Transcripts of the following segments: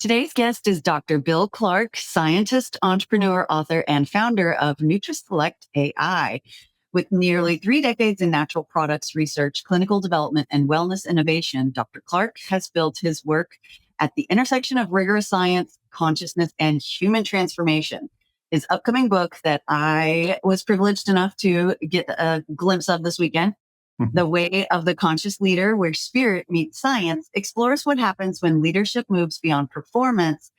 Today's guest is Dr. Bill Clark, scientist, entrepreneur, author, and founder of NutriSelect AI. With nearly 3 decades in natural products research, clinical development, and wellness innovation, Dr. Clark has built his work at the intersection of rigorous science, consciousness, and human transformation. His upcoming book that I was privileged enough to get a glimpse of this weekend, The Way of the Conscious Leader, Where Spirit Meets Science, explores what happens when leadership moves beyond performance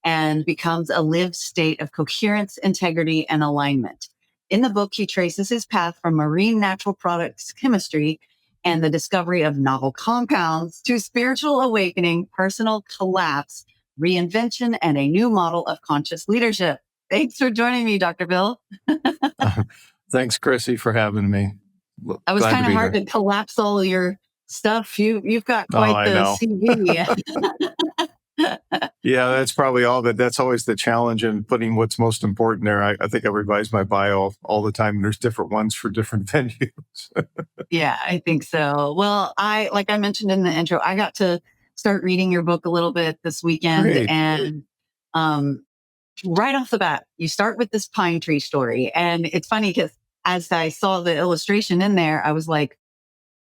and becomes a lived state of coherence, integrity, and alignment. In the book, he traces his path from marine natural products chemistry and the discovery of novel compounds to spiritual awakening, personal collapse, reinvention, and a new model of conscious leadership. Thanks for joining me, Dr. Bill. Thanks, Chrissy, for having me. I was Glad kind to of be hard here. to collapse all of your stuff. You've got Oh, quite I the know. CV. Yeah, that's probably all that. That's always the challenge in putting what's most important there. I think I revise my bio all the time. There's different ones for different venues. Yeah, I think so. Well, like I mentioned in the intro, I got to start reading your book a little bit this weekend. Great. And um, right off the bat, you start with this pine tree story. And it's funny because as I saw the illustration in there, I was like,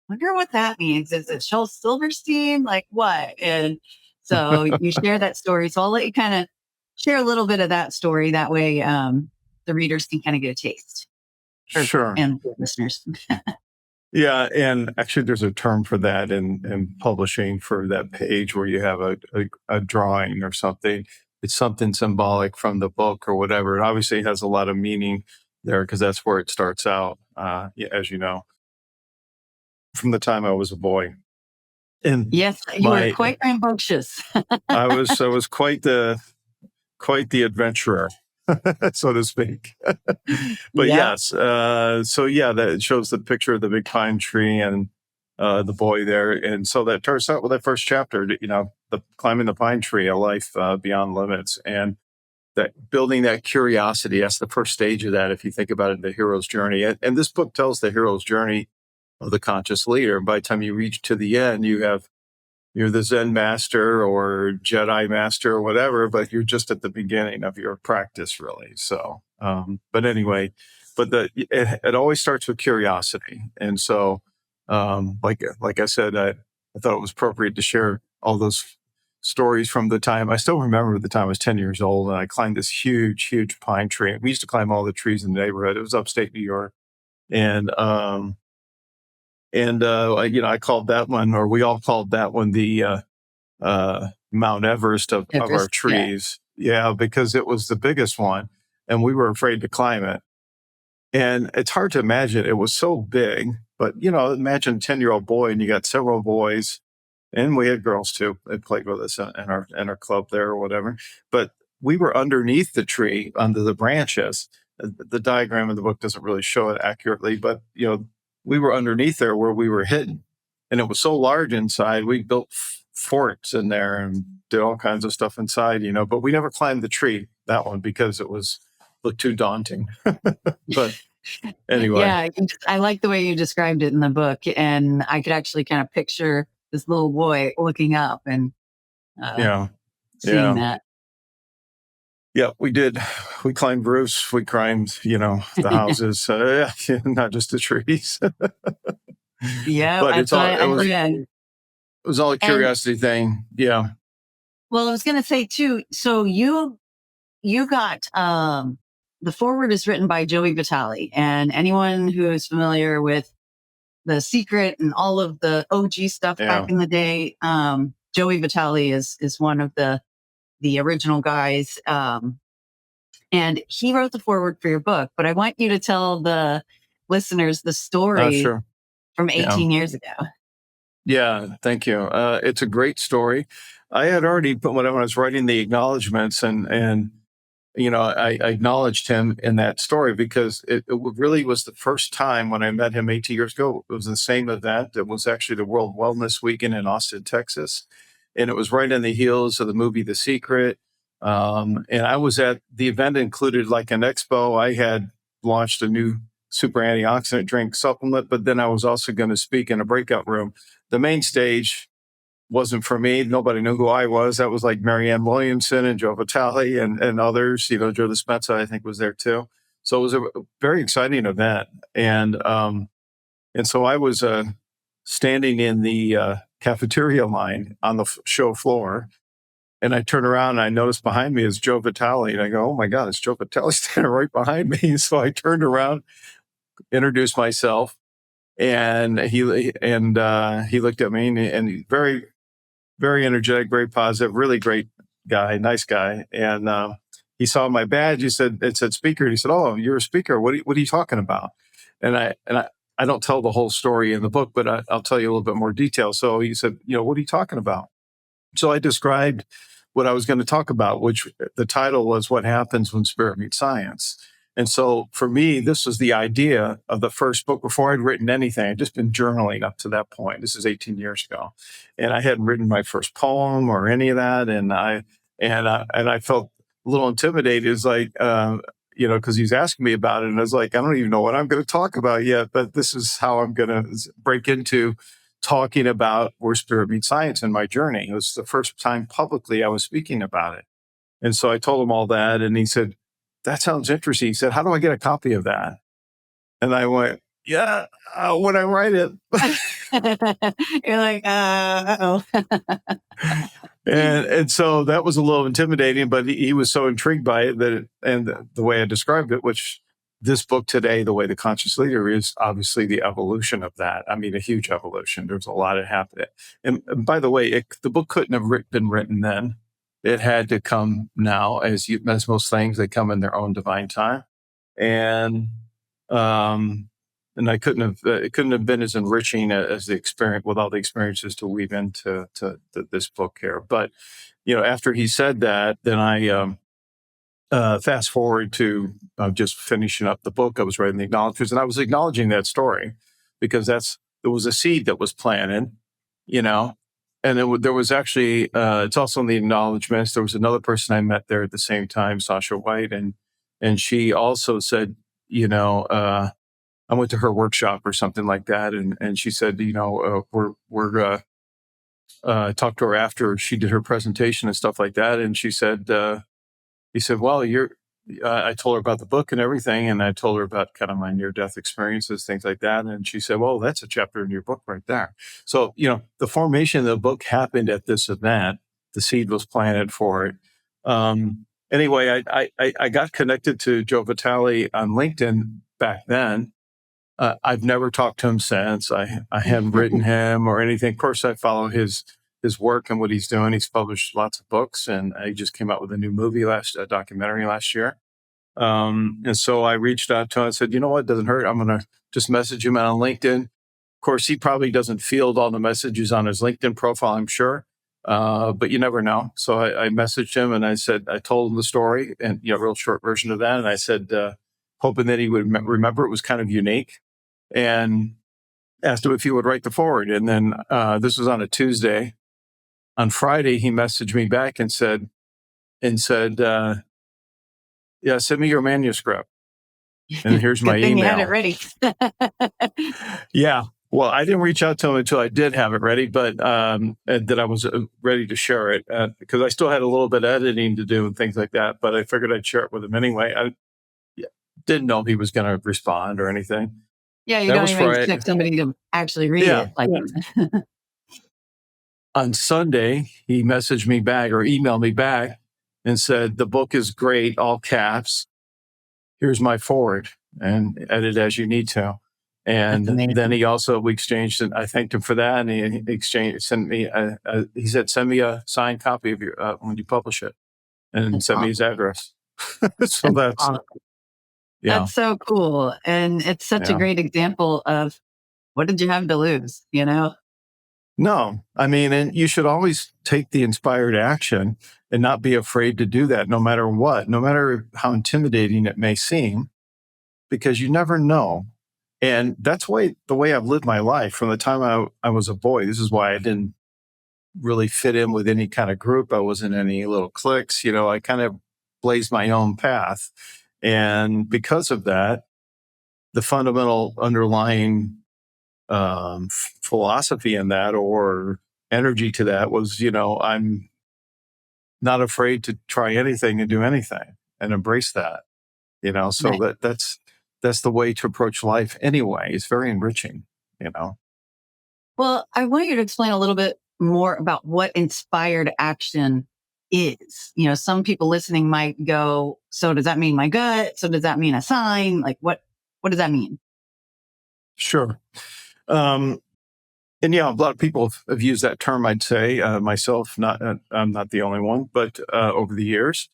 wonder what that means. Is it Shel Silverstein? Like what? And so you share that story. So I'll let you kind of share a little bit of that story. That way the readers can kind of get a taste. Sure. And listeners. Yeah, and actually, there's a term for that in publishing for that page where you have a drawing or something. It's something symbolic from the book or whatever. It obviously has a lot of meaning there because that's where it starts out, as you know, from the time I was a boy. And Yes, you were quite rambunctious. I was quite the adventurer, so to speak. But Yeah. yes, so yeah, that shows the picture of the big pine tree and the boy there, and so that starts out with that first chapter. The climbing the pine tree, a life beyond limits, and that building that curiosity. That's the first stage of that. If you think about it, the hero's journey, and this book tells the hero's journey of the conscious leader. And by the time you reach to the end, you're the Zen master or Jedi master or whatever, but you're just at the beginning of your practice, really. So, but anyway, it always starts with curiosity, and so, like I said, I thought it was appropriate to share all those stories from the time. I still remember the time I was 10 years old, and I climbed this huge pine tree. We used to climb all the trees in the neighborhood. It was upstate New York, and I called that one, or we all called that one, the Mount Everest of our Everest, yeah. trees. Yeah, because it was the biggest one, and we were afraid to climb it. And it's hard to imagine. It was so big, but imagine a 10-year-old boy, and you got several boys, and we had girls too. They played with us in our club there or whatever. But we were underneath the tree, under the branches. The diagram in the book doesn't really show it accurately, but we were underneath there where we were hidden, and it was so large inside. We built forts in there and did all kinds of stuff inside, but we never climbed the tree, that one, because it looked too daunting. But anyway. Yeah, I like the way you described it in the book, and I could actually kind of picture this little boy looking up and seeing that. Yeah, we did. We climbed roofs. We climbed, the houses, not just the trees. Yeah, but it was all a curiosity thing. Yeah. Well, I was going to say too. So you got the foreword is written by Joey Vitale, and anyone who is familiar with The Secret and all of the OG stuff back in the day, Joey Vitale is one of the original guys. And he wrote the foreword for your book, but I want you to tell the listeners the story from 18 years ago. Yeah, thank you. It's a great story. I had already put when I was writing the acknowledgments, and I acknowledged him in that story because it really was the first time when I met him 18 years ago. It was the same event. It was actually the World Wellness Weekend in Austin, Texas. And it was right on the heels of the movie The Secret. And I was at the event, included like an expo. I had launched a new super antioxidant drink supplement, but then I was also going to speak in a breakout room. The main stage, wasn't for me. Nobody knew who I was. That was like Marianne Williamson and Joe Vitale and others. Joe Dispenza, I think, was there too. So it was a very exciting event. And so I was standing in the cafeteria line on the show floor. And I turn around and I noticed behind me is Joe Vitale. And I go, oh my God, it's Joe Vitale standing right behind me. So I turned around, introduced myself, and he looked at me and he's very, very energetic, very positive, really great guy, nice guy. And he saw my badge. It said speaker. And he said, oh, you're a speaker. What are you talking about? And I don't tell the whole story in the book, but I'll tell you a little bit more detail. So he said, what are you talking about? So I described what I was going to talk about, which the title was What Happens When Spirit Meets Science. And so for me, this was the idea of the first book before I'd written anything. I'd just been journaling up to that point. This is 18 years ago. And I hadn't written my first poem or any of that. And I felt a little intimidated. It's like, because he's asking me about it. And I was like, I don't even know what I'm going to talk about yet, but this is how I'm going to break into talking about where spirit meets science in my journey. It was the first time publicly I was speaking about it. And so I told him all that. And he said, that sounds interesting. He said, how do I get a copy of that? And I went, yeah, when I write it. You're like, uh-oh. And so that was a little intimidating, but he was so intrigued by it and the way I described it, which this book today, The Way the Conscious Leader, is obviously the evolution of that. I mean, a huge evolution. There's a lot that happened. And by the way, the book couldn't have been written then. It had to come now, as most things, they come in their own divine time. And it couldn't have been as enriching as the experience with all the experiences to weave into this book here. But, after he said that, then I fast forward to just finishing up the book. I was writing the acknowledgments, and I was acknowledging that story because there was a seed that was planted, and there was actually, it's also in the acknowledgments. There was another person I met there at the same time, Sasha White, and she also said, I went to her workshop or something like that, and she said, I talked to her after she did her presentation and stuff like that, and she said, he said, well, I told her about the book and everything. And I told her about kind of my near-death experiences, things like that. And she said, well, that's a chapter in your book right there. So, the formation of the book happened at this event. The seed was planted for it. Anyway, I got connected to Joe Vitale on LinkedIn back then. I've never talked to him since. I haven't written him or anything. Of course, I follow his work and what he's doing. He's published lots of books, and he just came out with a new movie documentary last year. And so I reached out to him and said, you know what, it doesn't hurt. I'm going to just message him on LinkedIn. Of course, he probably doesn't field all the messages on his LinkedIn profile, I'm sure. But you never know. So I messaged him and I told him the story and, real short version of that. And I said, hoping that he would remember it was kind of unique, and asked him if he would write the foreword. And then this was on a Tuesday. On Friday, he messaged me back and said, yeah, send me your manuscript. And here's my Good thing email. you had it ready. Yeah. Well, I didn't reach out to him until I did have it ready, but that I was ready to share it because I still had a little bit of editing to do and things like that. But I figured I'd share it with him anyway. I didn't know he was going to respond or anything. Yeah, you don't even expect somebody to actually read it. On Sunday, he messaged me back or emailed me back and said, the book is great, all caps. Here's my foreword and edit as you need to. And then we exchanged, and I thanked him for that. And he sent me, he said, send me a signed copy of your, when you publish it, and sent me his address. So that's awesome. That's so cool. And it's such a great example of what did you have to lose, No, I mean, and you should always take the inspired action and not be afraid to do that, no matter what, no matter how intimidating it may seem, because you never know. And that's the way I've lived my life from the time I was a boy. This is why I didn't really fit in with any kind of group. I wasn't in any little cliques. I kind of blazed my own path. And because of that, the fundamental underlying philosophy in that, or energy to that was, I'm not afraid to try anything and do anything and embrace that, so Right. that's the way to approach life anyway. It's very enriching, you know. Well, I want you to explain a little bit more about what inspired action is. Some people listening might go, so does that mean my gut? So does that mean a sign? Like what does that mean? Sure. Um, and yeah, a lot of people have used that term, I'd say, myself, I'm not the only one, but over the years.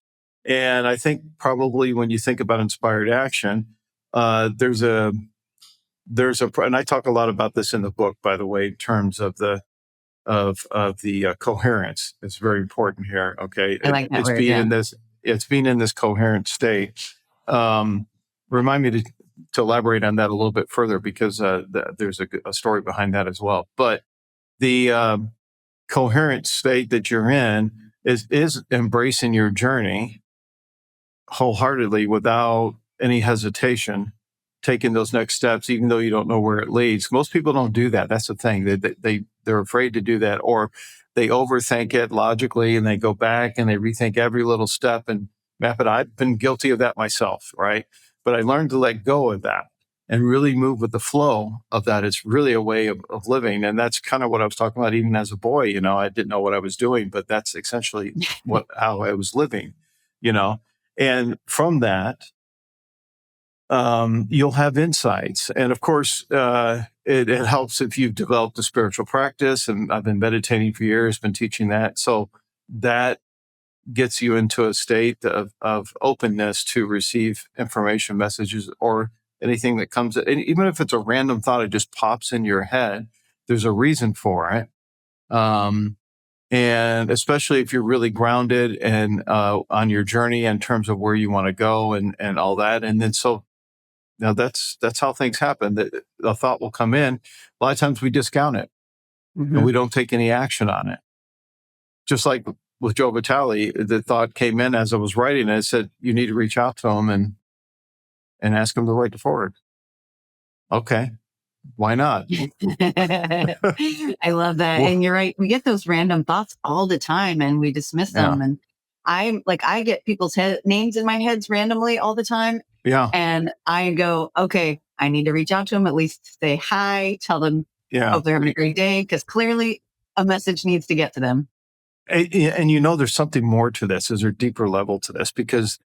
And I think probably when you think about inspired action, there's and I talk a lot about this in the book, by the way, in terms of the coherence. It's very important here. Okay, I like that it's word. being Yeah. in this coherent state. Um, Remind me to elaborate on that a little bit further, because there's a story behind that as well. But the coherent state that you're in is embracing your journey wholeheartedly without any hesitation, taking those next steps, even though you don't know where it leads. Most people don't do that. That's the thing. They're afraid to do that, or they overthink it logically and they go back and they rethink every little step and map it. I've been guilty of that myself, right? But I learned to let go of that and really move with the flow of that. It's really a way of living. And that's kind of what I was talking about even as a boy. I didn't know what I was doing, but that's essentially how I was living, you know. And from that, you'll have insights. And of course, it helps if you've developed a spiritual practice. And I've been meditating for years, been teaching that. So that gets you into a state of openness to receive information, messages, or anything that comes. And even if it's a random thought, it just pops in your head, there's a reason for it. And especially if you're really grounded and on your journey in terms of where you want to go and all that. And then so now that's how things happen. That the thought will come in. A lot of times we discount it and Hmm. we don't take any action on it. Just like with Joe Vitale, the thought came in as I was writing it. It said, you need to reach out to him and ask him to write the forward. Okay, why not? I love that. Well, And you're right. We get those random thoughts all the time and we dismiss yeah, them. And I get people's names in my heads randomly all the time. yeah, And I go, okay, I need to reach out to them, at least say hi, tell them, yeah. hope they're having a great day. Cause clearly a message needs to get to them. And there's something more to this. There's a deeper level to this, because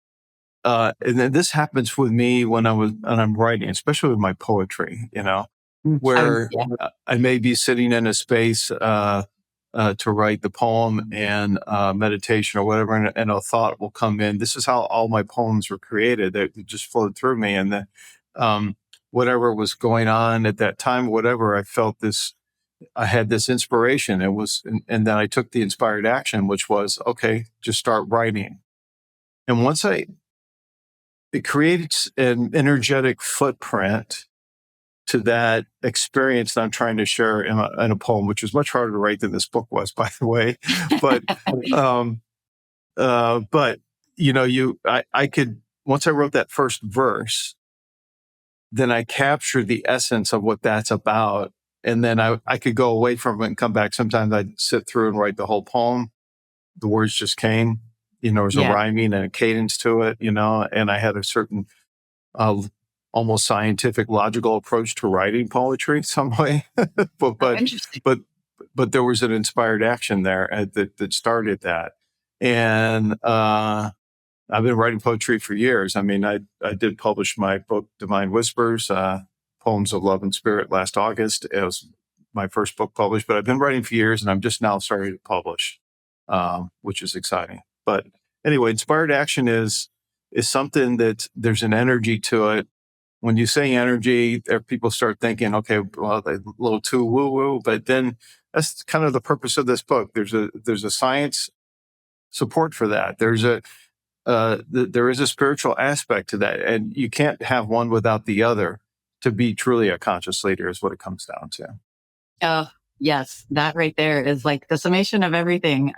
and then this happens with me when I'm writing, especially with my poetry, where Yeah. I may be sitting in a space to write the poem and meditation or whatever, and a thought will come in. This is how all my poems were created. They just flowed through me, and then whatever was going on at that time, whatever, I had this inspiration. And then I took the inspired action, which was, okay, just start writing. And it creates an energetic footprint to that experience that I'm trying to share in a poem, which is much harder to write than this book was, by the way. But, um, but I could, once I wrote that first verse, then I captured the essence of what that's about. And then I could go away from it and come back. Sometimes I'd sit through and write the whole poem. The words just came, there was a Yeah. rhyming and a cadence to it, and I had a certain uh, almost scientific, logical approach to writing poetry in some way. but, Oh, but, interesting. but, but there was an inspired action there that started that. And, I've been writing poetry for years. I mean, I did publish my book, Divine Whispers, Poems of Love and Spirit, last August. It was my first book published, but I've been writing for years and I'm just now starting to publish, which is exciting. But anyway, inspired action is something that there's an energy to it. When you say energy, people start thinking, okay, well, a little too woo woo, but then that's kind of the purpose of this book. There's a science support for that. There is a spiritual aspect to that, and you can't have one without the other to be truly a conscious leader, is what it comes down to. Oh, yes. That right there is like the summation of everything.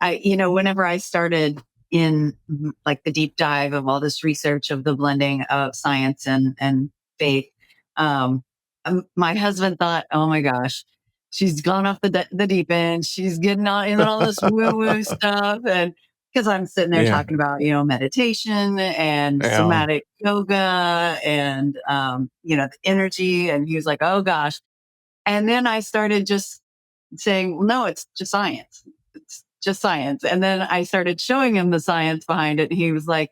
Whenever I started in like the deep dive of all this research of the blending of science and faith, my husband thought, oh my gosh, she's gone off the deep end. She's getting on in all this woo woo stuff. And because I'm sitting there Yeah. talking about, meditation and Yeah. somatic yoga and, the energy. And he was like, oh gosh. And then I started just saying, well, no, it's just science. It's just science. And then I started showing him the science behind it. And he was like,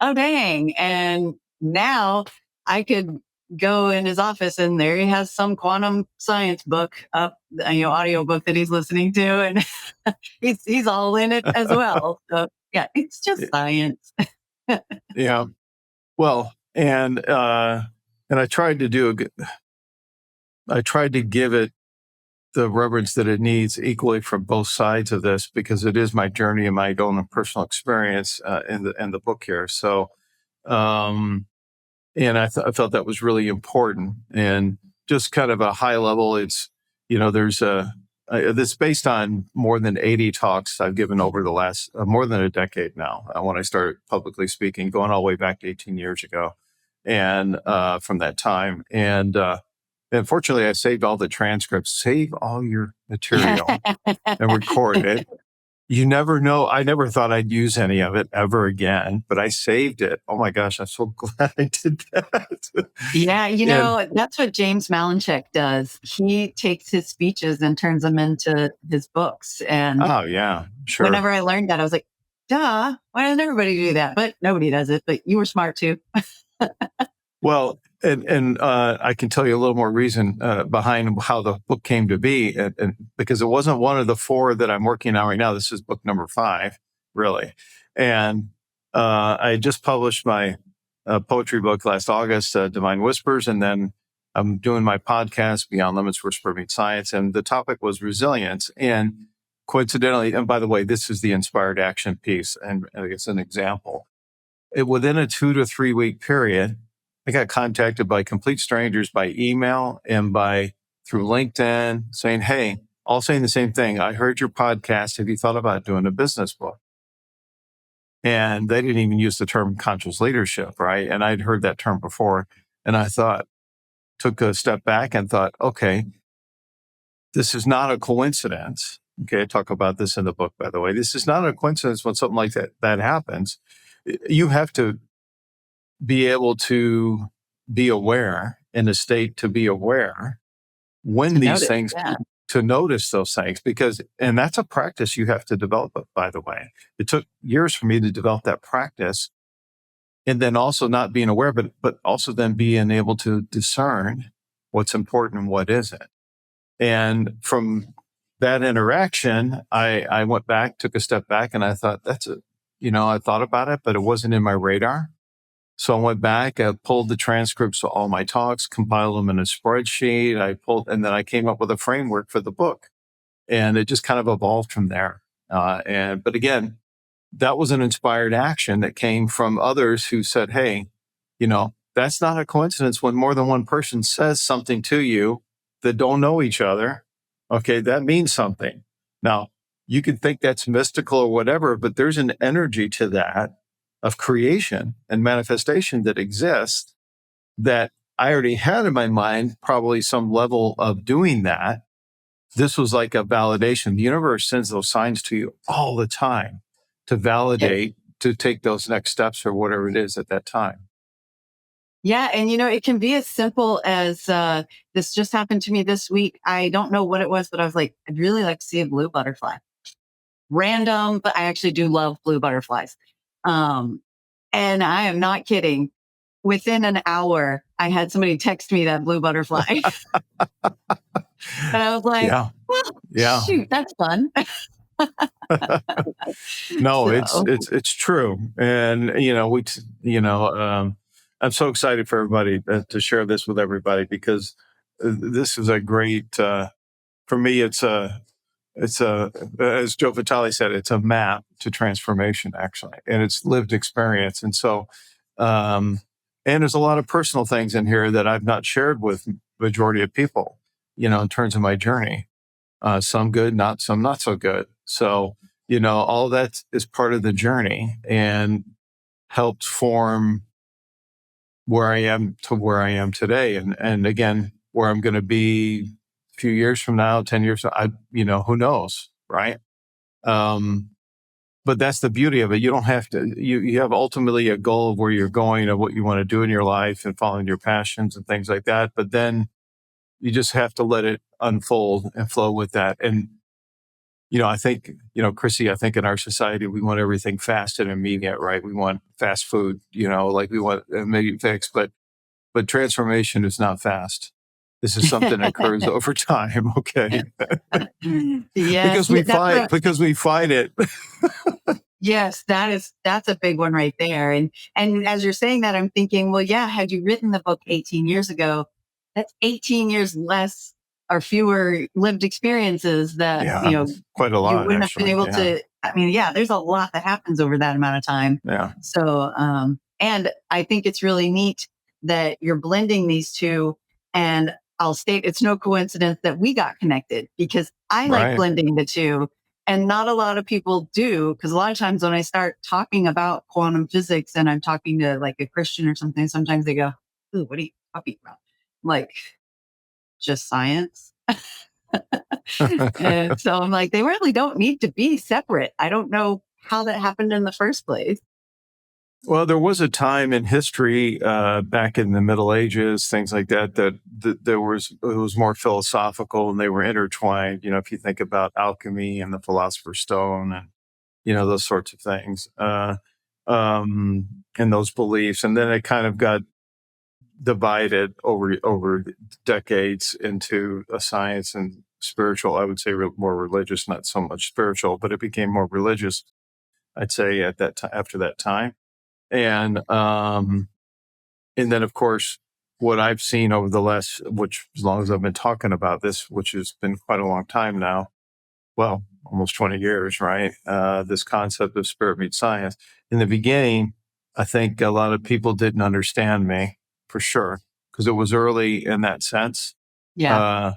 oh, dang. And now I could go in his office and there he has some quantum science book up, audio book that he's listening to. And he's all in it as well. So yeah, it's just science. Yeah. Well, and I tried to give it the reverence that it needs equally from both sides of this, because it is my journey and my own personal experience in the book here. So, and I felt that was really important. And just kind of a high level, it's there's this based on more than 80 talks I've given over the last more than a decade now. When I started publicly speaking, going all the way back to 18 years ago, and from that time, and fortunately, I saved all the transcripts. Save all your material and record it. You never know. I never thought I'd use any of it ever again, but I saved it. Oh my gosh, I'm so glad I did that. Yeah, And that's what James Malinchek does. He takes his speeches and turns them into his books. And oh yeah, sure. whenever I learned that, I was like, duh, why doesn't everybody do that? But nobody does it. But you were smart too. Well, and I can tell you a little more reason behind how the book came to be, and because it wasn't one of the four that I'm working on right now. This is book number 5, really. And I just published my poetry book last August, Divine Whispers, and then I'm doing my podcast, Beyond Limits, Whisper Meets Science, and the topic was resilience. And coincidentally, and by the way, this is the inspired action piece, and it's an example. Within a 2 to 3 week period, I got contacted by complete strangers by email and through LinkedIn saying, hey, all saying the same thing. I heard your podcast. Have you thought about doing a business book? And they didn't even use the term conscious leadership, right? And I'd heard that term before. And I took a step back and thought, okay, this is not a coincidence. Okay, I talk about this in the book, by the way. This is not a coincidence when something like that happens. You have to be able to be aware, in a state to be aware when To these notice. things, Yeah. to notice those things, and that's a practice you have to develop, by the way. It took years for me to develop that practice, and then also not being aware, but also then being able to discern what's important and what isn't. And from that interaction, I went back, took a step back, and I thought, I thought about it, but it wasn't in my radar. So I went back, I pulled the transcripts of all my talks, compiled them in a spreadsheet. And then I came up with a framework for the book, and it just kind of evolved from there. But again, that was an inspired action that came from others who said, hey, that's not a coincidence when more than one person says something to you that don't know each other. Okay, that means something. Now, you could think that's mystical or whatever, but there's an energy to that of creation and manifestation that exists that I already had in my mind, probably some level of doing that. This was like a validation. The universe sends those signs to you all the time to validate, to take those next steps or whatever it is at that time. Yeah. And, it can be as simple as this just happened to me this week. I don't know what it was, but I was like, I'd really like to see a blue butterfly. Random, but I actually do love blue butterflies. Um, and I am not kidding. Within an hour, I had somebody text me that blue butterfly. And I was like, Yeah. well, Yeah. shoot, that's fun. No, So, it's true. And, I'm so excited for everybody to share this with everybody, because this is a great, for me, it's as Joe Vitale said, it's a map to transformation, actually, and it's lived experience. And so, and there's a lot of personal things in here that I've not shared with majority of people, in terms of my journey. Some good, some not so good. So, all that is part of the journey and helped form where I am to where I am today. And again, where I'm going to be few years from now, 10 years, who knows, right? But that's the beauty of it. You don't have to, you have ultimately a goal of where you're going and what you want to do in your life and following your passions and things like that. But then you just have to let it unfold and flow with that. And, I think, Chrissy, I think in our society, we want everything fast and immediate, right? We want fast food, like we want immediate fix, but transformation is not fast. This is something that occurs over time. Okay. Yes, because we fight it. Yes, that's a big one right there. And as you're saying that, I'm thinking, well, yeah, had you written the book 18 years ago, that's 18 years less or fewer lived experiences that, quite a lot, you wouldn't actually. have been able to. I mean, yeah, there's a lot that happens over that amount of time. Yeah. So, and I think it's really neat that you're blending these two. And I'll state it's no coincidence that we got connected, because I like blending the two. And not a lot of people do, because a lot of times when I start talking about quantum physics and I'm talking to like a Christian or something, sometimes they go, "Ooh, what are you talking about?" I'm like, just science. And so I'm like, they really don't need to be separate. I don't know how that happened in the first place. Well, there was a time in history back in the Middle Ages, things like that, that it was more philosophical and they were intertwined. If you think about alchemy and the Philosopher's Stone and, those sorts of things, and those beliefs. And then it kind of got divided over decades into a science and spiritual. I would say more religious, not so much spiritual, but it became more religious, I'd say, at that time, after that time. And then of course, what I've seen over the last, which as long as I've been talking about this, which has been quite a long time now, well, almost 20 years, right? This concept of spirit meets science. In the beginning, I think a lot of people didn't understand me, for sure, because it was early in that sense. Yeah.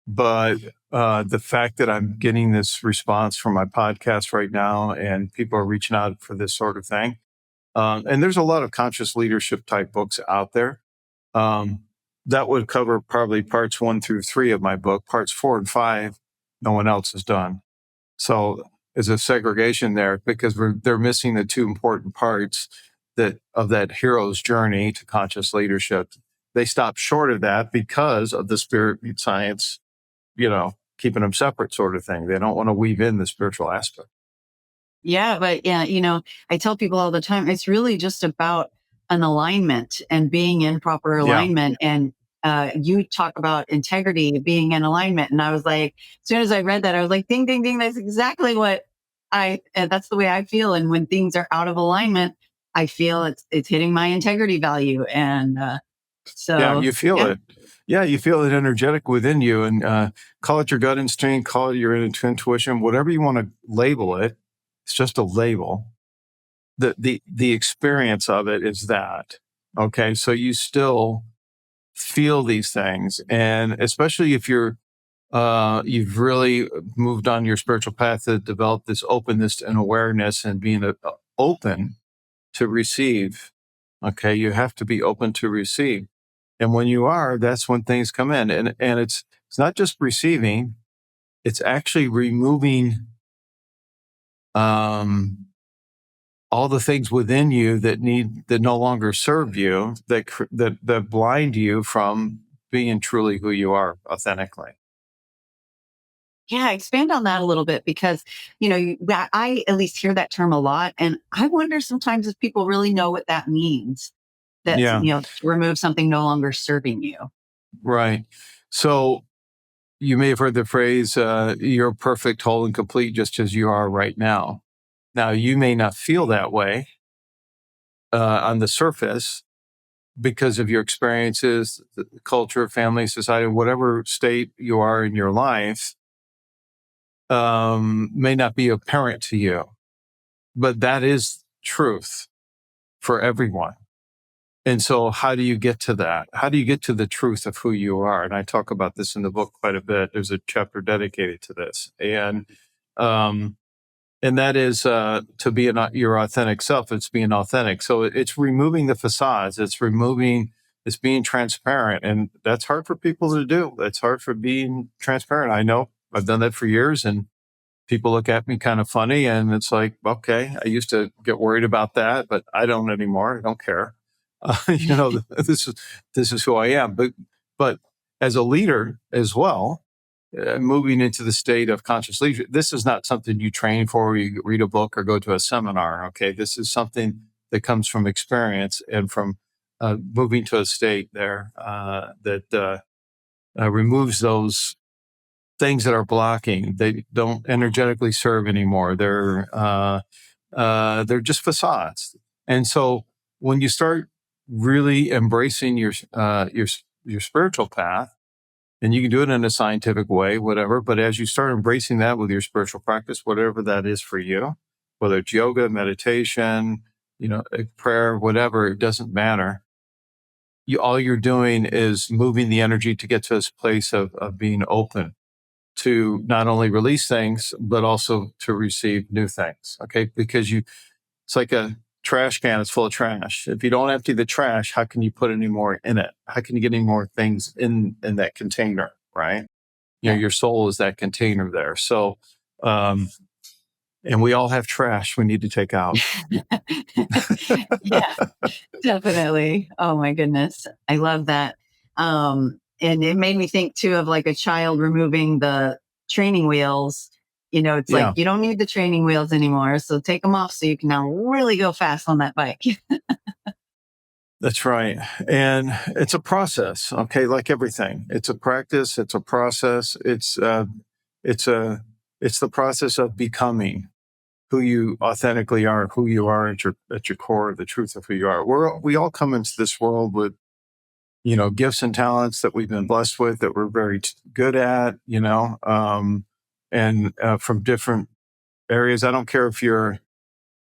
But the fact that I'm getting this response from my podcast right now and people are reaching out for this sort of thing. And there's a lot of conscious leadership type books out there. That would cover probably parts 1 through 3 of my book. Parts 4 and 5, no one else has done. So there's a segregation there because they're missing the 2 important parts of that hero's journey to conscious leadership. They stop short of that because of the spirit meets science, keeping them separate sort of thing. They don't want to weave in the spiritual aspect. Yeah, but yeah, I tell people all the time, it's really just about an alignment and being in proper alignment. And you talk about integrity, being in alignment. And I was like, as soon as I read that, I was like, ding, ding, ding. That's exactly what that's the way I feel. And when things are out of alignment, I feel it's hitting my integrity value. And so you feel it. Yeah, you feel it energetic within you, and call it your gut instinct, call it your intuition, whatever you want to label it. It's just a label. The experience of it is that. Okay, so you still feel these things, and especially if you've really moved on your spiritual path to develop this openness and awareness and being open to receive. Okay, you have to be open to receive. And when you are, that's when things come in. And it's not just receiving, it's actually removing all the things within you that no longer serve you, that blind you from being truly who you are authentically. yeah, expand on that a little bit, because, I at least hear that term a lot. And I wonder sometimes if people really know what that means. That's, Yeah, to remove something no longer serving you. right. So you may have heard the phrase, you're perfect, whole, and complete just as you are right now. Now, you may not feel that way on the surface because of your experiences, the culture, family, society, whatever state you are in your life, may not be apparent to you. But that is truth for everyone. And so how do you get to that? How do you get to the truth of who you are? And I talk about this in the book quite a bit. There's a chapter dedicated to this. And that is to be your authentic self. It's being authentic. So it's removing the facades. It's It's being transparent. And that's hard for people to do. That's hard for being transparent. I know I've done that for years, and people look at me kind of funny, and it's like, okay, I used to get worried about that, but I don't anymore. I don't care. This is who I am. But as a leader as well, moving into the state of conscious leadership, this is not something you train for, or you read a book or go to a seminar. Okay, this is something that comes from experience and from moving to a state there that removes those things that are blocking. They don't energetically serve anymore. They're just facades. And so when you start really embracing your spiritual path, and you can do it in a scientific way, whatever. But as you start embracing that with your spiritual practice, whatever that is for you, whether it's yoga, meditation, prayer, whatever, it doesn't matter. All you're doing is moving the energy to get to this place of being open to not only release things, but also to receive new things. Okay. Because it's like a trash can is full of trash. If you don't empty the trash, how can you put any more in it? How can you get any more things in that container? Right. Yeah. Your soul is that container there. So, and we all have trash we need to take out. Yeah, definitely. Oh my goodness. I love that. And it made me think too of like a child removing the training wheels. It's Yeah, like, you don't need the training wheels anymore. So take them off so you can now really go fast on that bike. that's right. And it's a process. Okay. Like everything, it's a practice. It's a process. It's the process of becoming who you authentically are, who you are at your core, the truth of who you are. We all come into this world with, gifts and talents that we've been blessed with, that we're very good at, and from different areas. I don't care if you're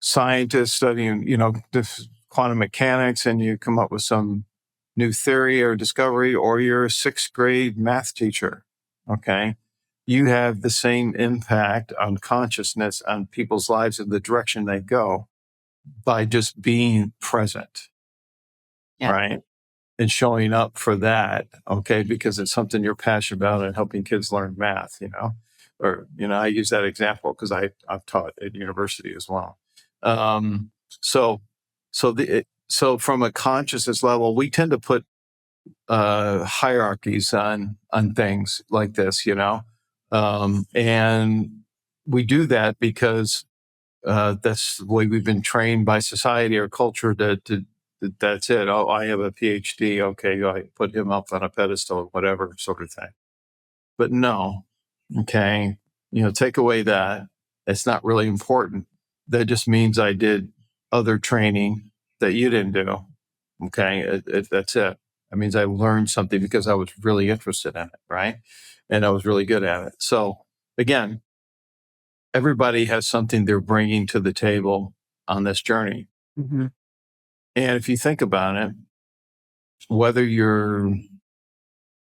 scientist studying, this quantum mechanics, and you come up with some new theory or discovery, or you're a sixth grade math teacher. Okay. You have the same impact on consciousness, on people's lives, and the direction they go by just being present. Yeah. Right. And showing up for that. Okay. Because it's something you're passionate about, and helping kids learn math, or, I use that example because I've taught at university as well. Um, so, so from a consciousness level, we tend to put hierarchies on things like this, and we do that because that's the way we've been trained by society or culture to that's it. Oh, I have a PhD. Okay, I put him up on a pedestal, whatever sort of thing. But no, okay, take away that. It's not really important. That just means I did other training that you didn't do. Okay, that's it. That means I learned something because I was really interested in it, right? And I was really good at it. So again, everybody has something they're bringing to the table on this journey. Mhm. And if you think about it, whether you're,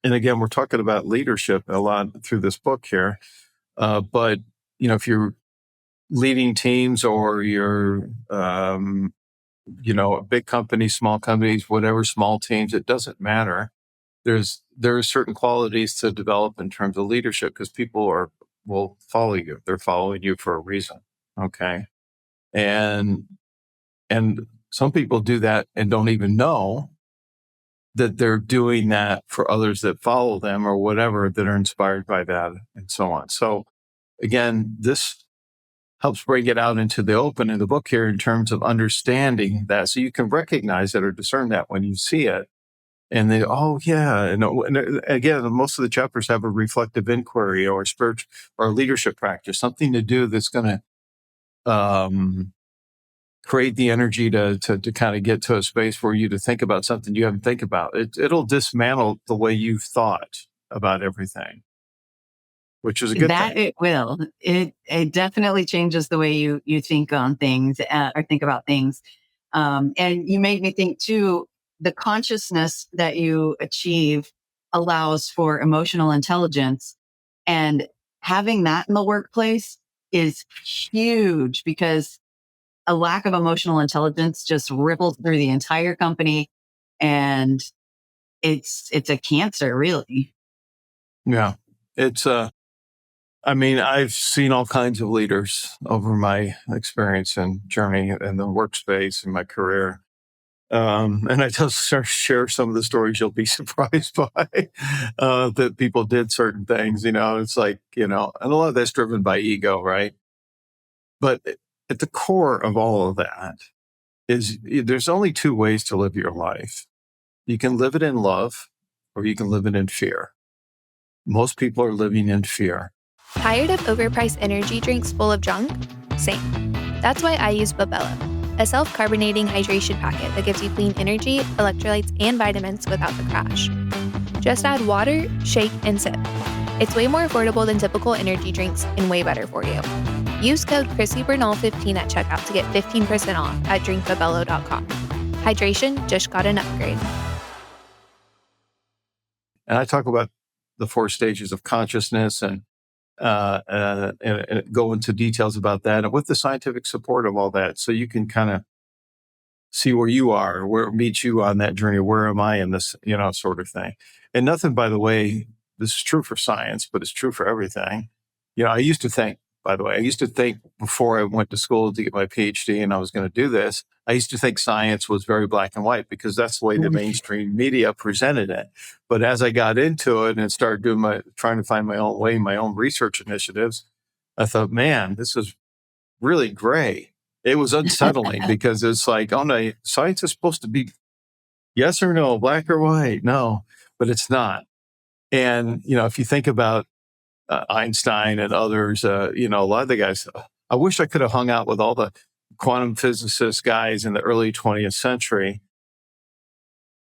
and again, we're talking about leadership a lot through this book here, but if you're leading teams, or you're, big companies, small companies, whatever, small teams, it doesn't matter. There are certain qualities to develop in terms of leadership, because people will follow you. They're following you for a reason. Okay. And some people do that and don't even know that they're doing that for others that follow them, or whatever, that are inspired by that, and so on. So again, this helps bring it out into the open in the book here, in terms of understanding that, so you can recognize it or discern that when you see it. And they, oh yeah, and again, most of the chapters have a reflective inquiry, or spiritual or leadership practice, something to do that's going to create the energy to kind of get to a space for you to think about something you haven't think about. It'll dismantle the way you've thought about everything, which is a good That thing. it will. It definitely changes the way you think on things, or think about things. And you made me think too, the consciousness that you achieve allows for emotional intelligence, and having that in the workplace is huge, because a lack of emotional intelligence just ripples through the entire company. And it's a cancer, really. Yeah. It's, I mean, I've seen all kinds of leaders over my experience and journey in the workspace and my career. And I just share some of the stories you'll be surprised by, that people did certain things, it's like, and a lot of that's driven by ego, right? But at the core of all of that is there's only two ways to live your life. You can live it in love or you can live it in fear. Most people are living in fear. Tired of overpriced energy drinks full of junk? Same. That's why I use Babello, a self-carbonating hydration packet that gives you clean energy, electrolytes, and vitamins without the crash. Just add water, shake, and sip. It's way more affordable than typical energy drinks and way better for you. Use code Bernal15 at checkout to get 15% off at drinkbabello.com. Hydration just got an upgrade. And I talk about the 4 stages of consciousness and go into details about that and with the scientific support of all that. So you can kind of see where you are, where it meets you on that journey. Where am I in this, sort of thing. And nothing, by the way, this is true for science, but it's true for everything. I used to think, by the way, before I went to school to get my PhD and I was going to do this, I used to think science was very black and white because that's the way the mainstream media presented it. But as I got into it and started trying to find my own way, my own research initiatives, I thought, man, this is really gray. It was unsettling because it's like, oh no, science is supposed to be yes or no, black or white. No, but it's not. And, if you think about Einstein and others, a lot of the guys, I wish I could have hung out with all the quantum physicist guys in the early 20th century,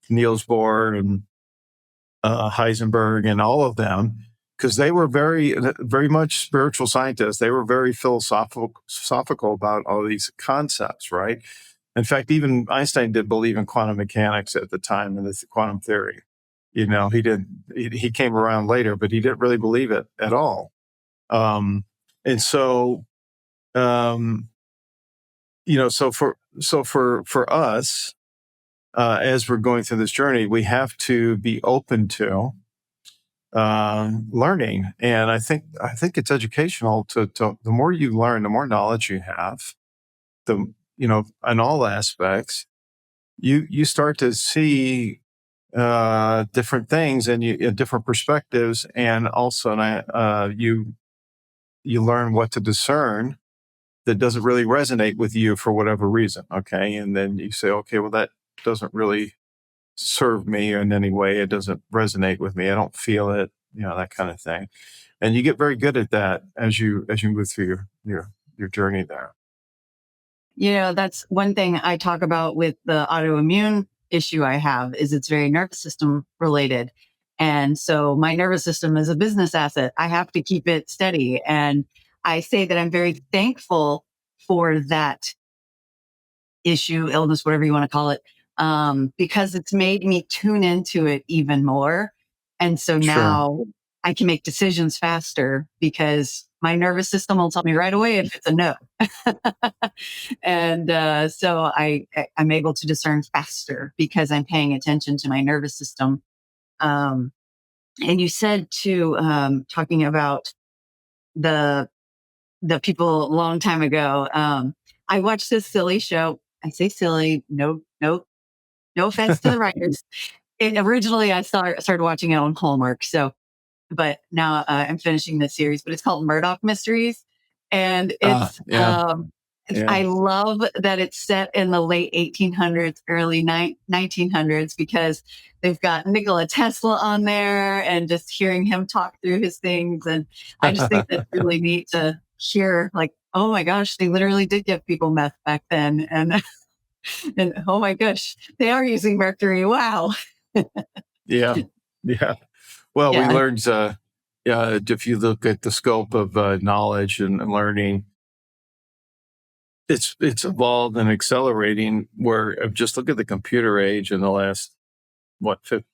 Niels Bohr and Heisenberg and all of them, because they were very, very much spiritual scientists. They were very philosophical about all these concepts, right? In fact, even Einstein did believe in quantum mechanics at the time and the quantum theory. He came around later, but he didn't really believe it at all. And so, so for us, as we're going through this journey, we have to be open to learning. And I think it's educational to the more you learn, the more knowledge you have, in all aspects, you start to see different things and different perspectives, and also you learn what to discern that doesn't really resonate with you for whatever reason. Okay, and then you say, okay, well, that doesn't really serve me in any way. It doesn't resonate with me. I don't feel it. That kind of thing. And you get very good at that as you move through your journey there. That's one thing I talk about with the autoimmune issue I have is it's very nervous system related. And so my nervous system is a business asset. I have to keep it steady. And I say that I'm very thankful for that issue, illness, whatever you want to call it, because it's made me tune into it even more. And so now I can make decisions faster because my nervous system will tell me right away if it's a no. And so I'm able to discern faster because I'm paying attention to my nervous system. And you said too, talking about the people a long time ago, I watched this silly show. I say silly, no offense to the writers. Originally I started watching it on Hallmark. So, but now I'm finishing the series, but it's called Murdoch Mysteries. And it's, I love that it's set in the late 1800s, early 1900s, because they've got Nikola Tesla on there and just hearing him talk through his things. And I just think that's really neat to hear, like, oh my gosh, they literally did give people meth back then. And, and oh my gosh, they are using mercury. Wow. Yeah. Well, we Yeah. learned, if you look at the scope of knowledge and learning, it's evolved and accelerating. Where just look at the computer age in the last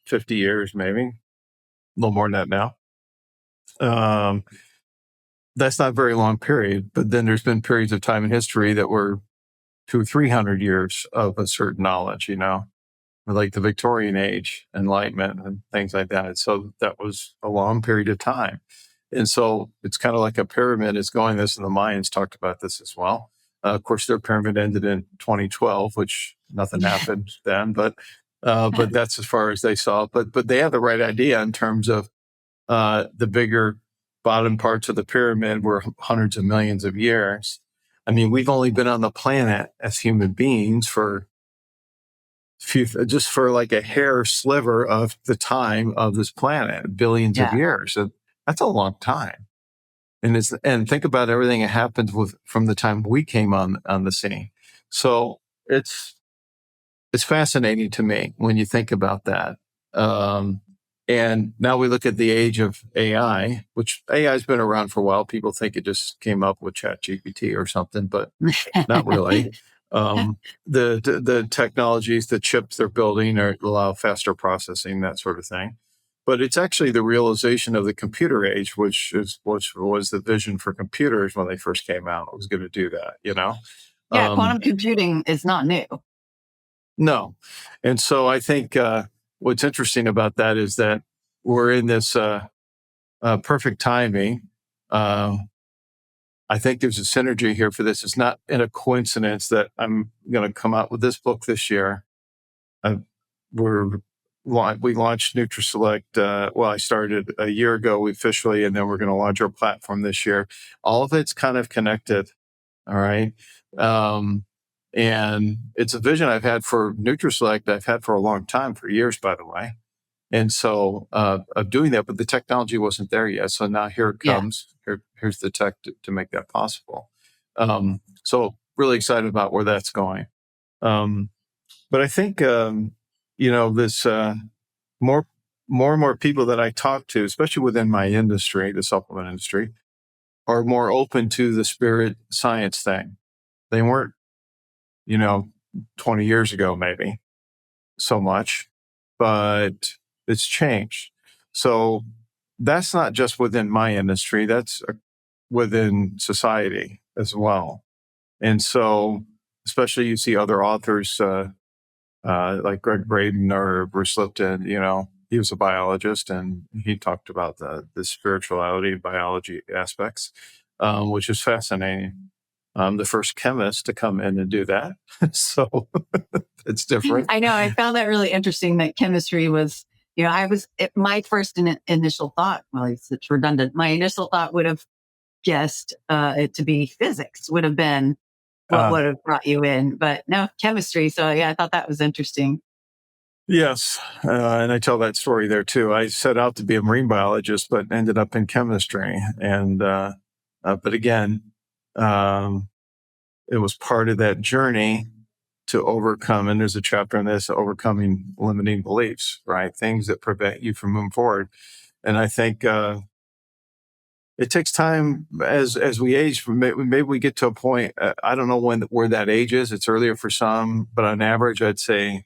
50 years, maybe a little more than that now. That's not a very long period, but then there's been periods of time in history that were 200-300 years of a certain knowledge, like the Victorian age, Enlightenment, and things like that. So that was a long period of time. And so it's kind of like a pyramid is going this, and the Mayans talked about this as well. Of course, their pyramid ended in 2012, which nothing happened then, but that's as far as they saw. But they have the right idea in terms of the bigger bottom parts of the pyramid were hundreds of millions of years. I mean, we've only been on the planet as human beings for just for like a hair sliver of the time of this planet, billions of years. And that's a long time. And think about everything that happened from the time we came on the scene. So it's fascinating to me when you think about that. And now we look at the age of AI, which AI has been around for a while. People think it just came up with ChatGPT or something, but not really. The technologies, the chips they're building allow faster processing, that sort of thing. But it's actually the realization of the computer age, which was the vision for computers when they first came out. It was going to do that, Yeah, quantum computing is not new. No. And so I think what's interesting about that is that we're in this perfect timing. I think there's a synergy here for this. It's not in a coincidence that I'm going to come out with this book this year. We launched NutriSelect. I started a year ago officially, and then we're going to launch our platform this year. All of it's kind of connected. All right. And it's a vision I've had for NutriSelect. I've had for a long time, for years, by the way. And so of doing that, but the technology wasn't there yet. So now here it comes. Here's the tech to make that possible. So really excited about where that's going. But I think, this more and more people that I talk to, especially within my industry, the supplement industry, are more open to the spirit science thing. They weren't, 20 years ago, maybe so much, but it's changed. So that's not just within my industry, that's within society as well. And so, especially you see other authors like Greg Braden or Bruce Lipton, he was a biologist and he talked about the spirituality, biology aspects, which is fascinating. The first chemist to come in and do that. So it's different. I know. I found that really interesting that chemistry was, my first initial thought, well, it's redundant. My initial thought would have guessed it to be physics, would have been what would have brought you in, but no, chemistry. So yeah, I thought that was interesting. Yes. And I tell that story there too. I set out to be a marine biologist, but ended up in chemistry. And, but again, it was part of that journey to overcome, and there's a chapter on this, overcoming limiting beliefs, right? Things that prevent you from moving forward. And I think it takes time as we age. Maybe we get to a point, I don't know where that age is. It's earlier for some, but on average, I'd say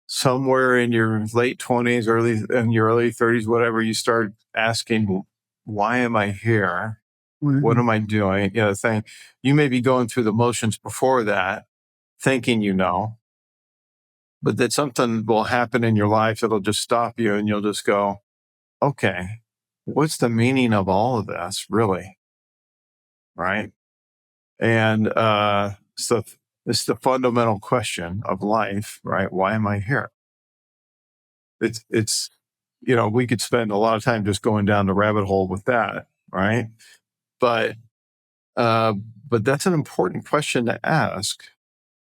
somewhere in your late 20s, early 30s, whatever, you start asking, why am I here? What am I doing? Thing. You may be going through the motions before that, thinking but that something will happen in your life that'll just stop you, and you'll just go, okay, what's the meaning of all of this, really? Right? And so it's the fundamental question of life, right? Why am I here? It's we could spend a lot of time just going down the rabbit hole with that, right? But that's an important question to ask,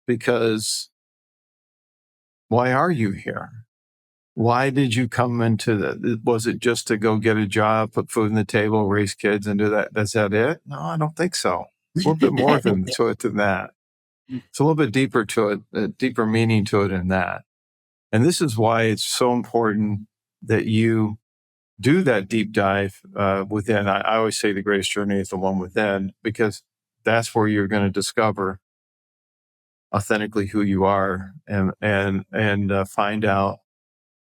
because why are you here? Why did you come into was it just to go get a job, put food on the table, raise kids, and do that? That's that it? No, I don't think so. It's a little bit more to it than that. It's a little bit deeper to it, a deeper meaning to it than that. And this is why it's so important that you do that deep dive within. I always say the greatest journey is the one within, because that's where you're going to discover authentically who you are, and find out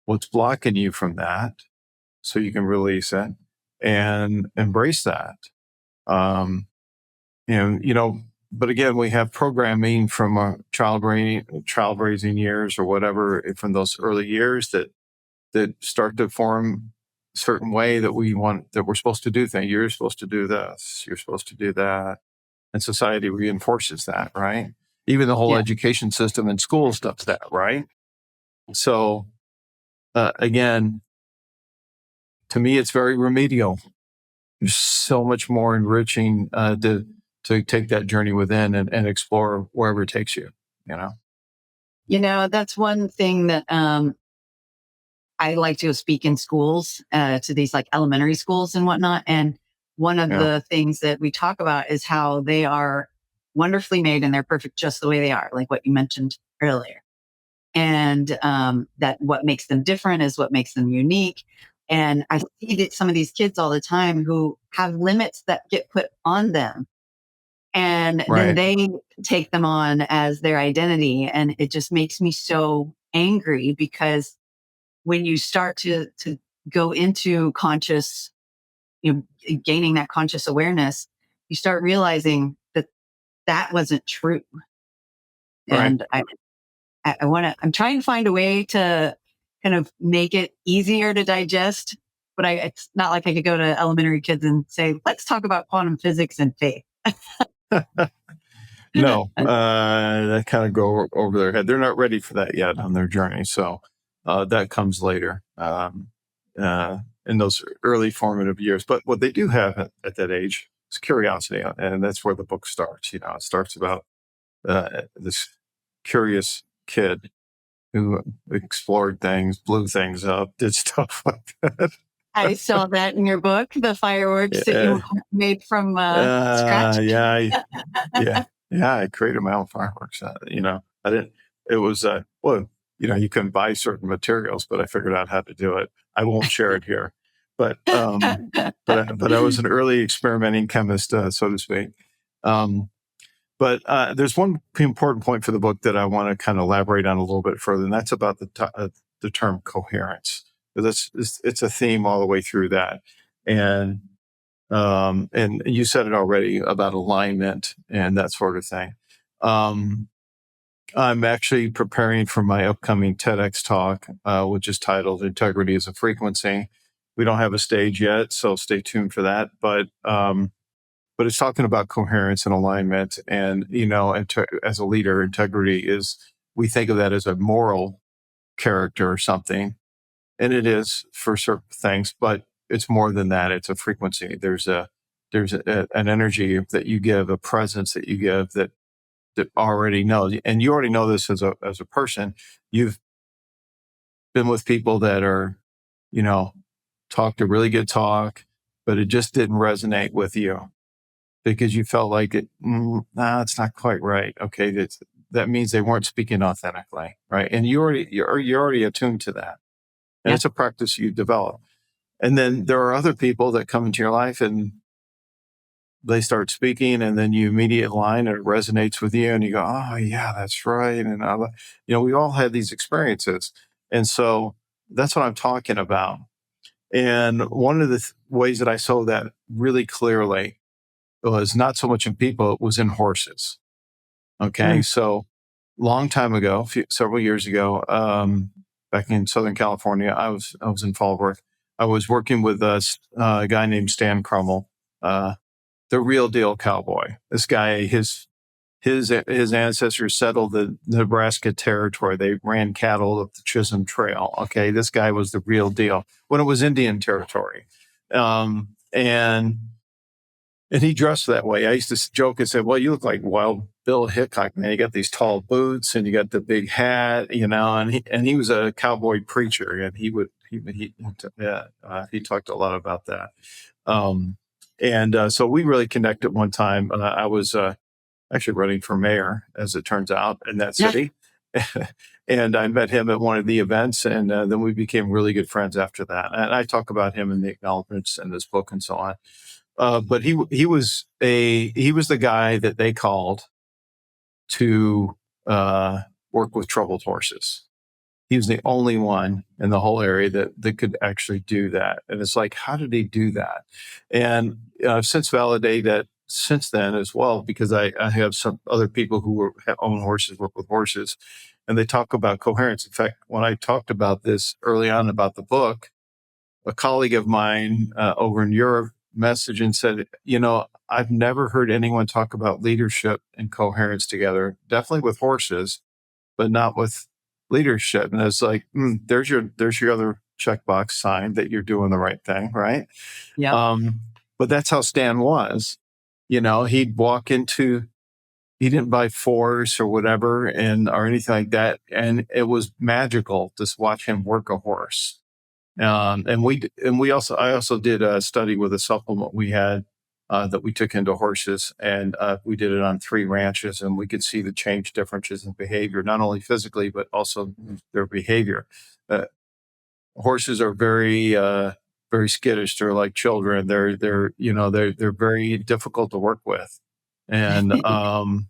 what's blocking you from that, so you can release it and embrace that. but again, we have programming from our child raising years or whatever from those early years that start to form a certain way that we're supposed to do things. You're supposed to do this. You're supposed to do that. And society reinforces that, right? Even the whole education system in schools does that, right? So again, to me, it's very remedial. There's so much more enriching to take that journey within and explore wherever it takes you, you know? That's one thing that I like to speak in schools, to these like elementary schools and whatnot. And one of the things that we talk about is how they are wonderfully made and they're perfect just the way they are, like what you mentioned earlier. And that what makes them different is what makes them unique. And I see that some of these kids all the time who have limits that get put on them. And then they take them on as their identity. And it just makes me so angry because when you start to go into conscious, gaining that conscious awareness, you start realizing that that wasn't true. And I'm trying to find a way to kind of make it easier to digest, but it's not like I could go to elementary kids and say, let's talk about quantum physics and faith. No, that kind of go over their head. They're not ready for that yet on their journey. So that comes later in those early formative years. But what they do have at that age is curiosity. And that's where the book starts. It starts about this curious kid who explored things, blew things up, did stuff like that. I saw that in your book, the fireworks that you made from scratch. I created my own fireworks. I didn't, it was, you couldn't buy certain materials, but I figured out how to do it. I won't share it here, but I was an early experimenting chemist, so to speak. But there's one important point for the book that I want to kind of elaborate on a little bit further, and that's about the term coherence. It's a theme all the way through that, and you said it already about alignment and that sort of thing. I'm actually preparing for my upcoming TEDx talk, which is titled "Integrity is a Frequency." We don't have a stage yet, so stay tuned for that. But it's talking about coherence and alignment, and as a leader, integrity is, we think of that as a moral character or something. And it is for certain things, but it's more than that. It's a frequency. There's an energy that you give, a presence that you give that already knows. And you already know this as a person. You've been with people that are, talked a really good talk, but it just didn't resonate with you because you felt like it's not quite right. Okay. That means they weren't speaking authentically. Right. And you're already attuned to that. And it's a practice you develop. And then there are other people that come into your life and they start speaking, and then you immediately align and it resonates with you and you go, oh yeah, that's right. And we all had these experiences. And so that's what I'm talking about. And one of the ways that I saw that really clearly was not so much in people, it was in horses. Okay. So long time ago, several years ago, back in Southern California, I was in Fort Worth. I was working with a guy named Stan Crummell, the real deal cowboy. This guy, his ancestors settled the Nebraska territory. They ran cattle up the Chisholm Trail. Okay, this guy was the real deal when it was Indian territory, and he dressed that way. I used to joke and say, "Well, you look like Wild Bill Hickok, man. You got these tall boots and you got the big hat, And he was a cowboy preacher, and he talked a lot about that. So we really connected one time. I was actually running for mayor, as it turns out, in that city, and I met him at one of the events, and then we became really good friends after that. And I talk about him in the acknowledgments in this book and so on. But he was the guy that they called to work with troubled horses. He was the only one in the whole area that could actually do that. And it's like, how did he do that? And I've since validated since then as well, because I have some other people who own horses, work with horses, and they talk about coherence. In fact, when I talked about this early on about the book, a colleague of mine over in Europe messaged and said, I've never heard anyone talk about leadership and coherence together, definitely with horses, but not with leadership. And it's like, there's your other checkbox sign that you're doing the right thing, right? Yep. But that's how Stan was. He'd walk into, he didn't buy force or whatever, or anything like that, and it was magical to watch him work a horse. I also did a study with a supplement we had that we took into horses, and we did it on 3 ranches, and we could see the change differences in behavior, not only physically but also their behavior. Horses are very very skittish. They're like children. They're very difficult to work with, and and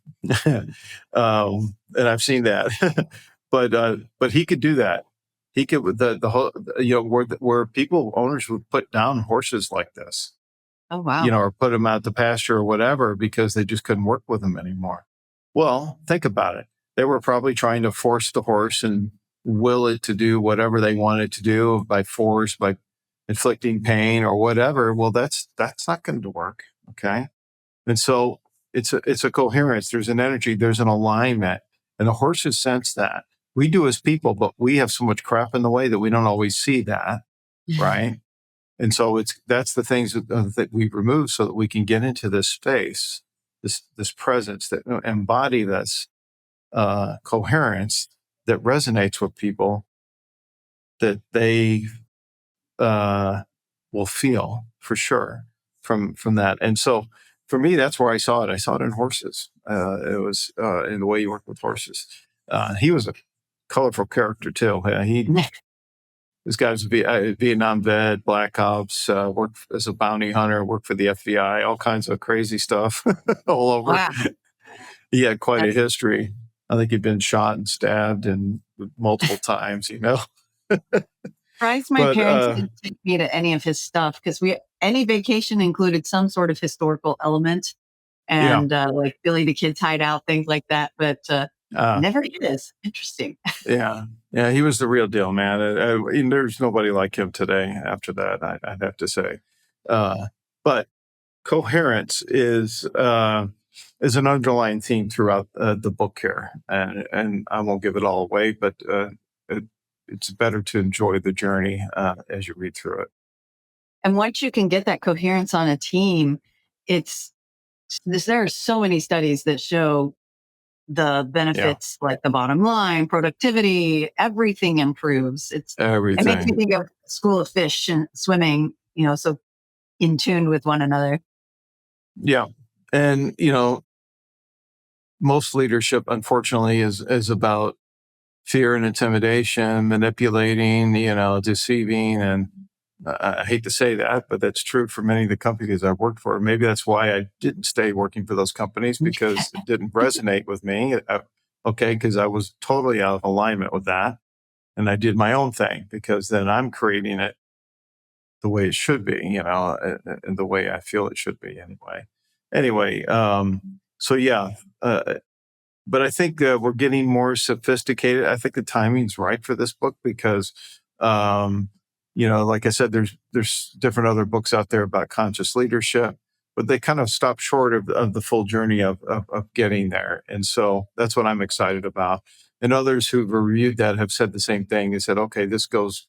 I've seen that. But he could do that. He could the whole where owners would put down horses like this, Oh, wow. or put them out to pasture or whatever because they just couldn't work with them anymore. Well, think about it. They were probably trying to force the horse and will it to do whatever they wanted to do by force, by inflicting pain or whatever. Well, that's not going to work. Okay. And so it's a coherence. There's an energy, there's an alignment, and the horses sense that. We do as people, but we have so much crap in the way that we don't always see that. Right. And so that's the things that we remove so that we can get into this space, this presence that embody this coherence that resonates with people, that they will feel for sure from that. And so for me, that's where I saw it. I saw it in horses. It was in the way you work with horses. He was a colorful character too. This guy's a Vietnam vet, Black Ops, worked as a bounty hunter, worked for the FBI, all kinds of crazy stuff all over. Wow. He had quite a history. I think he'd been shot and stabbed and multiple times, Surprised my parents didn't take me to any of his stuff, because any vacation included some sort of historical element, and like Billy the Kid's Hideout, things like that. But never his. Interesting. Yeah, he was the real deal, man. There's nobody like him today. After that, I'd have to say. But coherence is an underlying theme throughout the book here, and I won't give it all away, but it's better to enjoy the journey as you read through it. And once you can get that coherence on a team, there are so many studies that show the benefits, like the bottom line, productivity, everything improves. It makes me think of School of Fish and swimming, so in tune with one another. Yeah. And, most leadership, unfortunately, is about fear and intimidation, manipulating, deceiving. And I hate to say that, but that's true for many of the companies I've worked for. Maybe that's why I didn't stay working for those companies, because it didn't resonate with me. Because I was totally out of alignment with that. And I did my own thing, because then I'm creating it the way it should be, and the way I feel it should be anyway. But I think we're getting more sophisticated. I think the timing's right for this book because, like I said, there's different other books out there about conscious leadership, but they kind of stop short of the full journey of getting there. And so that's what I'm excited about. And others who've reviewed that have said the same thing. They said, okay, this goes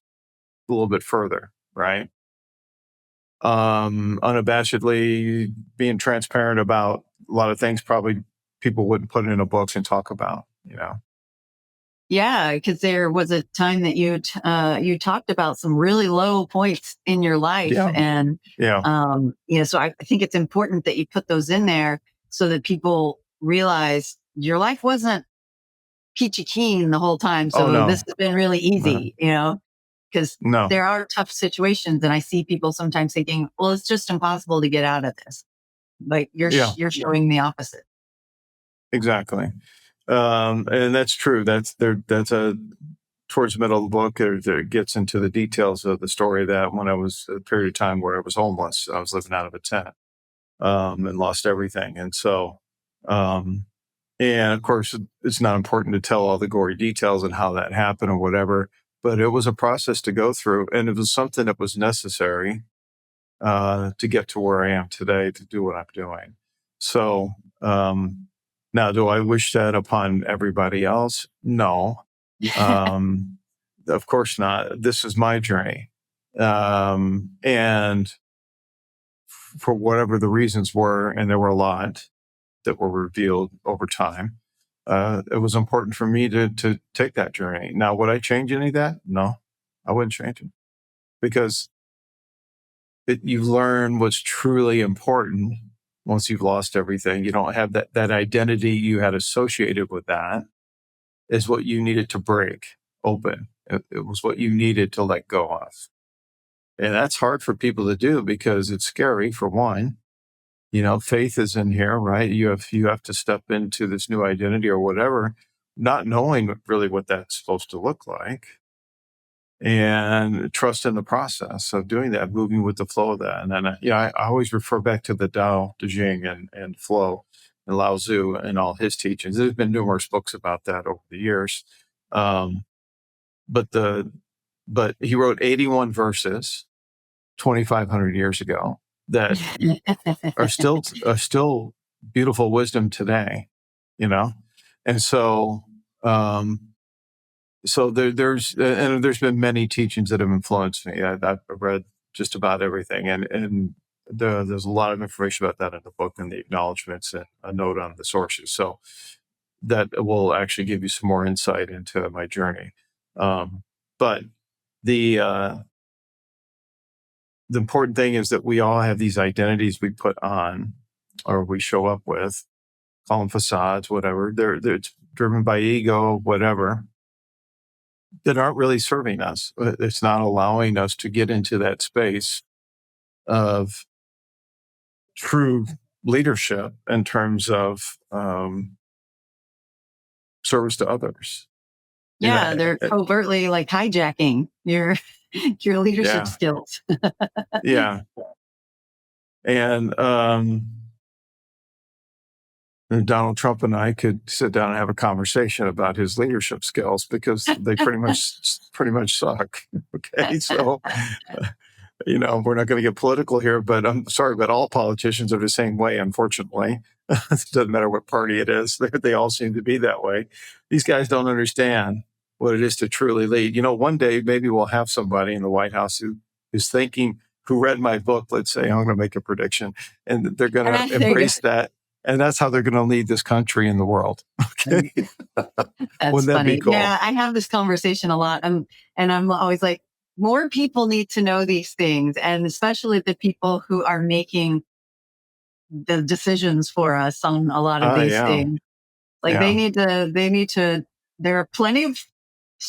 a little bit further, right? Unabashedly being transparent about a lot of things probably people wouldn't put in a book and talk about, Yeah, because there was a time that you talked about some really low points in your life, and so I think it's important that you put those in there so that people realize your life wasn't peachy keen the whole time. So this has been really easy, because there are tough situations, and I see people sometimes thinking, well, it's just impossible to get out of this. But you're showing the opposite. Exactly. And that's true. That's towards the middle of the book, there gets into the details of the story that when I was a period of time where I was homeless, I was living out of a tent. and lost everything. And so, and of course, it's not important to tell all the gory details and how that happened or whatever, but it was a process to go through, and it was something that was necessary to get to where I am today to do what I'm doing. So, now, do I wish that upon everybody else? No, um, of course not. This is my journey, and for whatever the reasons were, and there were a lot that were revealed over time, it was important for me to take that journey. Now, would I change any of that? No, I wouldn't change it, because you learn what's truly important once you've lost everything. You don't have that identity you had associated with that is what you needed to break open. It was what you needed to let go of. And that's hard for people to do because it's scary, for one. Faith is in here, right? You have to step into this new identity or whatever, not knowing really what that's supposed to look like, and trust in the process of doing that, moving with the flow of that. And then, I always refer back to the Tao Te Ching and flow and Lao Tzu and all his teachings. There's been numerous books about that over the years. But he wrote 81 verses 2,500 years ago that are still beautiful wisdom today, And so, there's been many teachings that have influenced me. I've read just about everything, and there's a lot of information about that in the book and the acknowledgments and a note on the sources. So that will actually give you some more insight into my journey. But the important thing is that we all have these identities we put on or we show up with, call them facades, whatever. It's driven by ego, whatever, that aren't really serving us. It's not allowing us to get into that space of true leadership in terms of service to others. Yeah, they're covertly like hijacking your leadership skills. Yeah. And Donald Trump and I could sit down and have a conversation about his leadership skills because they pretty much suck. Okay, so we're not going to get political here, but I'm sorry, but all politicians are the same way, unfortunately. It doesn't matter what party it is; they all seem to be that way. These guys don't understand what it is to truly lead. One day maybe we'll have somebody in the White House who's thinking, who read my book. Let's say I'm going to make a prediction, and they're going to embrace that. And that's how they're going to lead this country and the world. Okay. That's Wouldn't that funny. be cool? Yeah, I have this conversation a lot. And I'm always like, more people need to know these things. And especially the people who are making the decisions for us on a lot of these things. Like they need to, there are plenty of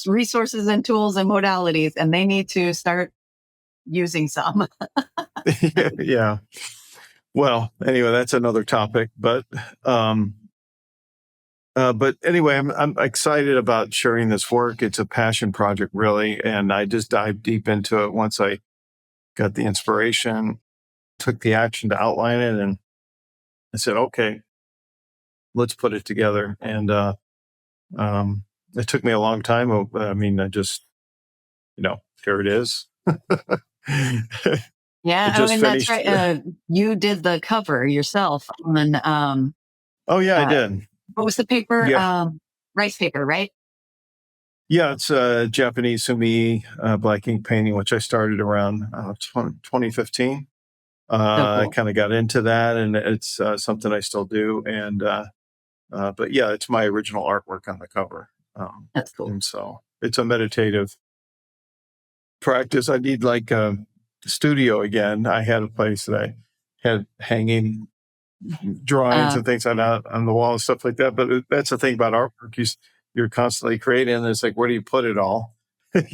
resources and tools and modalities, and they need to start using some. Yeah. Well, anyway, that's another topic, but anyway, I'm excited about sharing this work. It's a passion project, really, and I just dived deep into it once I got the inspiration, took the action to outline it, and I said, "Okay, let's put it together." And it took me a long time. I just, here it is. Yeah, that's right. You did the cover yourself on. Oh yeah, I did. What was the paper? Yeah. Rice paper, right? Yeah, it's Japanese sumi black ink painting, which I started around 2015. Cool. I kind of got into that, and it's something I still do. And but yeah, it's my original artwork on the cover. That's cool. And so it's a meditative practice. I need like a studio again. I had a place that I had hanging drawings and things like that on the wall and stuff like that. But that's the thing about artwork. You're constantly creating, and it's like, where do you put it all? Got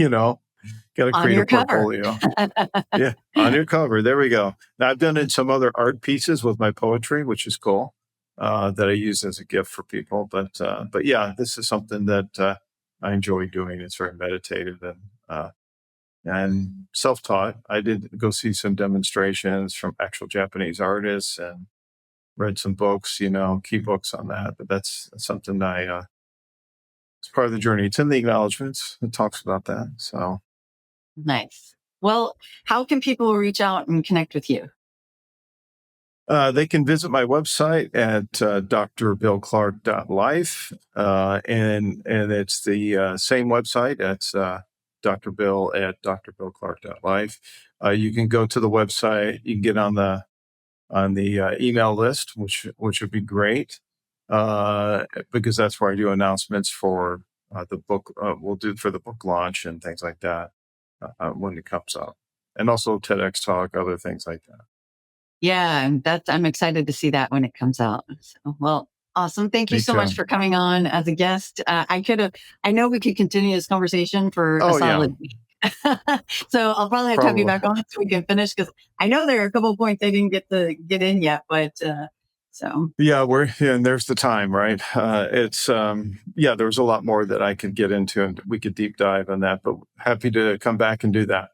to create a portfolio. Yeah, on your cover. There we go. Now I've done some other art pieces with my poetry, which is cool, that I use as a gift for people. But yeah, this is something that I enjoy doing. It's very meditative, and and self-taught. I did go see some demonstrations from actual Japanese artists and read some books, key books on that. But that's something it's part of the journey. It's in the acknowledgments. It talks about that. So Nice. Well, how can people reach out and connect with you? they can visit my website at drbillclark.life. And it's the same website. It's Dr. Bill at drbillclark.life. You can go to the website. You can get on the email list, which would be great, because that's where I do announcements for the book. We'll do for the book launch and things like that when it comes up, and also TEDx talk, other things like that. Yeah, and I'm excited to see that when it comes out. So, well, awesome. Thank you Me so too. much for coming on as a guest. I know we could continue this conversation for a Oh yeah, solid week. So I'll probably have to have you probably. back on so we can finish, because I know there are a couple of points I didn't get in yet, but so Yeah, and there's the time, right? It's there's a lot more that I could get into, and we could deep dive on that. But happy to come back and do that.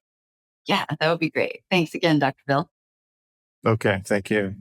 yeah, that would be great. Thanks again, Dr. Bill. Okay, thank you.